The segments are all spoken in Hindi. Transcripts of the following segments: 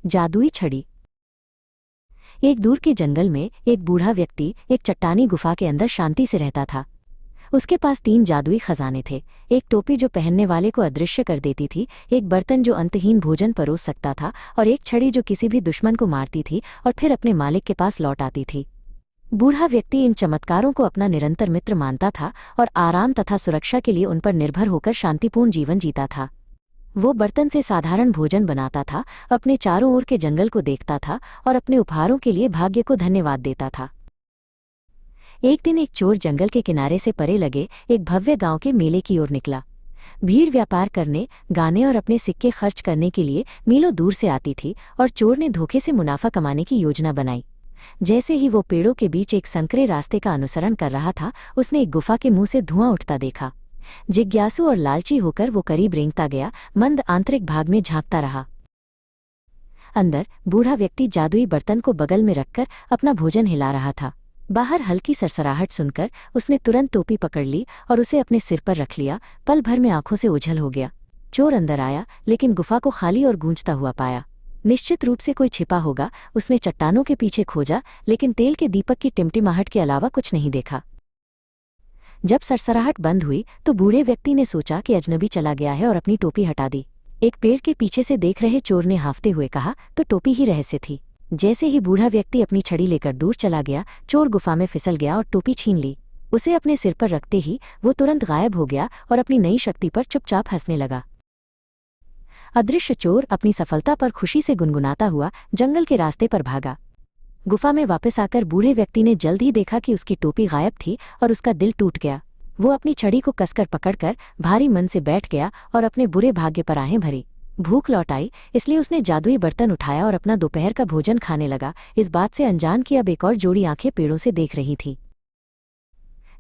जादुई छड़ी। एक दूर के जंगल में एक बूढ़ा व्यक्ति एक चट्टानी गुफा के अंदर शांति से रहता था। उसके पास 3 जादुई खजाने थे। एक टोपी जो पहनने वाले को अदृश्य कर देती थी, एक बर्तन जो अंतहीन भोजन परोस सकता था, और एक छड़ी जो किसी भी दुश्मन को मारती थी और फिर अपने मालिक के पास लौट आती थी। बूढ़ा व्यक्ति इन चमत्कारों को अपना निरंतर मित्र मानता था और आराम तथा सुरक्षा के लिए उन पर निर्भर होकर शांतिपूर्ण जीवन जीता था। वो बर्तन से साधारण भोजन बनाता था, अपने चारों ओर के जंगल को देखता था और अपने उपहारों के लिए भाग्य को धन्यवाद देता था। एक दिन एक चोर जंगल के किनारे से परे लगे एक भव्य गांव के मेले की ओर निकला। भीड़ व्यापार करने, गाने और अपने सिक्के खर्च करने के लिए मीलों दूर से आती थी और चोर ने धोखे से मुनाफा कमाने की योजना बनाई। जैसे ही वो पेड़ों के बीच एक संकरे रास्ते का अनुसरण कर रहा था, उसने एक गुफा के मुंह से धुआं उठता देखा। जिज्ञासु और लालची होकर वो करीब रेंगता गया, मंद आंतरिक भाग में झांकता रहा। अंदर बूढ़ा व्यक्ति जादुई बर्तन को बगल में रखकर अपना भोजन हिला रहा था। बाहर हल्की सरसराहट सुनकर उसने तुरंत टोपी पकड़ ली और उसे अपने सिर पर रख लिया। पल भर में आंखों से ओझल हो गया। चोर अंदर आया, लेकिन गुफा को खाली और गूंजता हुआ पाया। निश्चित रूप से कोई छिपा होगा। उसने चट्टानों के पीछे खोजा, लेकिन तेल के दीपक की टिमटिमाहट के अलावा कुछ नहीं देखा। जब सरसराहट बंद हुई तो बूढ़े व्यक्ति ने सोचा कि अजनबी चला गया है और अपनी टोपी हटा दी। एक पेड़ के पीछे से देख रहे चोर ने हाँफते हुए कहा, तो टोपी ही रहस्य थी। जैसे ही बूढ़ा व्यक्ति अपनी छड़ी लेकर दूर चला गया, चोर गुफा में फिसल गया और टोपी छीन ली। उसे अपने सिर पर रखते ही वो तुरंत गायब हो गया और अपनी नई शक्ति पर चुपचाप हंसने लगा। अदृश्य चोर अपनी सफलता पर खुशी से गुनगुनाता हुआ जंगल के रास्ते पर भागा। गुफा में वापस आकर बूढ़े व्यक्ति ने जल्द ही देखा कि उसकी टोपी गायब थी और उसका दिल टूट गया। वो अपनी छड़ी को कसकर पकड़कर भारी मन से बैठ गया और अपने बुरे भाग्य पर आहें भरी। भूख लौट आई, इसलिए उसने जादुई बर्तन उठाया और अपना दोपहर का भोजन खाने लगा, इस बात से अनजान कि अब एक और जोड़ी आंखें पेड़ों से देख रही थी।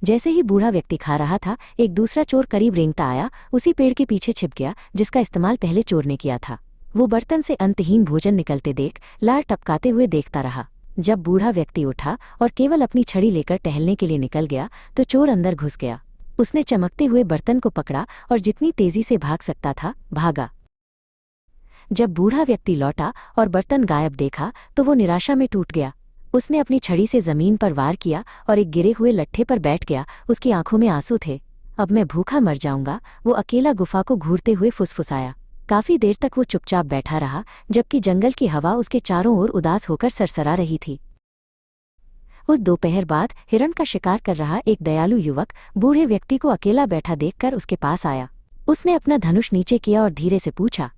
जैसे ही बूढ़ा व्यक्ति खा रहा था, एक दूसरा चोर करीब रेंगता आया, उसी पेड़ के पीछे छिप गया जिसका इस्तेमाल पहले चोर ने किया था। वो बर्तन से अंतहीन भोजन निकलते देख लार टपकाते हुए देखता रहा। जब बूढ़ा व्यक्ति उठा और केवल अपनी छड़ी लेकर टहलने के लिए निकल गया तो चोर अंदर घुस गया। उसने चमकते हुए बर्तन को पकड़ा और जितनी तेजी से भाग सकता था भागा। जब बूढ़ा व्यक्ति लौटा और बर्तन गायब देखा तो वो निराशा में टूट गया। उसने अपनी छड़ी से जमीन पर वार किया और एक गिरे हुए लट्ठे पर बैठ गया। उसकी आंखों में आंसू थे। अब मैं भूखा मर जाऊंगा, वो अकेला गुफा को घूरते हुए फुसफुसाया। काफी देर तक वो चुपचाप बैठा रहा, जबकि जंगल की हवा उसके चारों ओर उदास होकर सरसरा रही थी। उस दोपहर बाद हिरण का शिकार कर रहा एक दयालु युवक बूढ़े व्यक्ति को अकेला बैठा देखकर उसके पास आया। उसने अपना धनुष नीचे किया और धीरे से पूछा,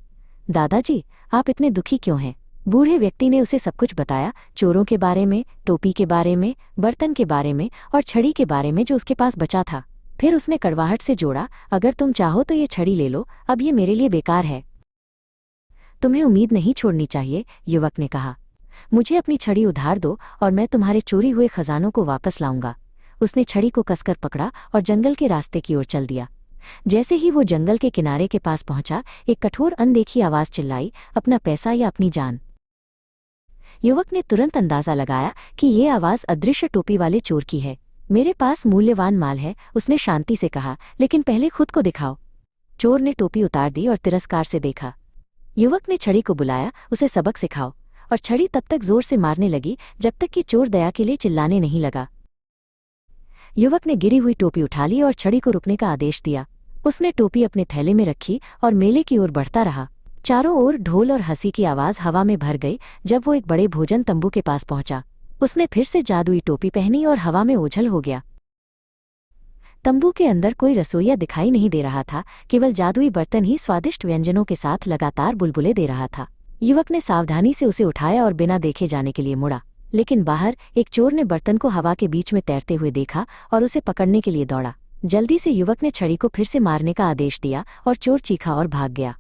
दादाजी, आप इतने दुखी क्यों हैं? बूढ़े व्यक्ति ने उसे सब कुछ बताया, चोरों के बारे में, टोपी के बारे में, बर्तन के बारे में और छड़ी के बारे में जो उसके पास बचा था। फिर उसने कड़वाहट से जोड़ा, अगर तुम चाहो तो ये छड़ी ले लो, अब ये मेरे लिए बेकार है। तुम्हें उम्मीद नहीं छोड़नी चाहिए, युवक ने कहा। मुझे अपनी छड़ी उधार दो और मैं तुम्हारे चोरी हुए खजानों को वापस लाऊंगा। उसने छड़ी को कसकर पकड़ा और जंगल के रास्ते की ओर चल दिया। जैसे ही वो जंगल के किनारे के पास पहुंचा, एक कठोर अनदेखी आवाज चिल्लाई, अपना पैसा या अपनी जान। युवक ने तुरंत अंदाजा लगाया कि ये आवाज अदृश्य टोपी वाले चोर की है। मेरे पास मूल्यवान माल है, उसने शांति से कहा, लेकिन पहले खुद को दिखाओ। चोर ने टोपी उतार दी और तिरस्कार से देखा। युवक ने छड़ी को बुलाया, उसे सबक सिखाओ, और छड़ी तब तक जोर से मारने लगी जब तक कि चोर दया के लिए चिल्लाने नहीं लगा। युवक ने गिरी हुई टोपी उठा ली और छड़ी को रुकने का आदेश दिया। उसने टोपी अपने थैले में रखी और मेले की ओर बढ़ता रहा। चारों ओर ढोल और हंसी की आवाज हवा में भर गई। जब वो एक बड़े भोजन तंबू के पास पहुंचा, उसने फिर से जादुई टोपी पहनी और हवा में ओझल हो गया। तंबू के अंदर कोई रसोइया दिखाई नहीं दे रहा था, केवल जादुई बर्तन ही स्वादिष्ट व्यंजनों के साथ लगातार बुलबुले दे रहा था। युवक ने सावधानी से उसे उठाया और बिना देखे जाने के लिए मुड़ा, लेकिन बाहर एक चोर ने बर्तन को हवा के बीच में तैरते हुए देखा और उसे पकड़ने के लिए दौड़ा। जल्दी से युवक ने छड़ी को फिर से मारने का आदेश दिया और चोर चीखा और भाग गया।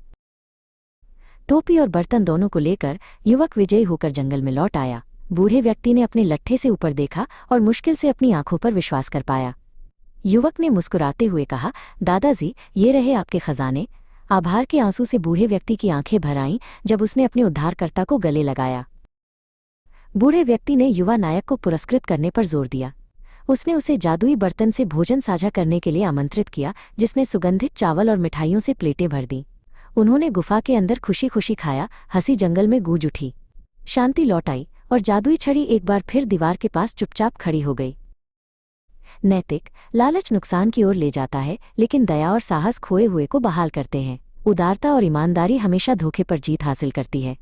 टोपी और बर्तन दोनों को लेकर युवक विजयी होकर जंगल में लौट आया। बूढ़े व्यक्ति ने अपने लट्ठे से ऊपर देखा और मुश्किल से अपनी आंखों पर विश्वास कर पाया। युवक ने मुस्कुराते हुए कहा, दादाजी, ये रहे आपके खजाने। आभार के आंसू से बूढ़े व्यक्ति की आंखें भर आईं जब उसने अपने उद्धारकर्ता को गले लगाया। बूढ़े व्यक्ति ने युवा नायक को पुरस्कृत करने पर जोर दिया। उसने उसे जादुई बर्तन से भोजन साझा करने के लिए आमंत्रित किया, जिसने सुगंधित चावल और मिठाइयों से प्लेटें भर दीं। उन्होंने गुफा के अंदर खुशी खुशी खाया, हंसी जंगल में गूंज उठी। शांति लौट आई और जादुई छड़ी एक बार फिर दीवार के पास चुपचाप खड़ी हो गई। नैतिक लालच नुकसान की ओर ले जाता है, लेकिन दया और साहस खोए हुए को बहाल करते हैं। उदारता और ईमानदारी हमेशा धोखे पर जीत हासिल करती है।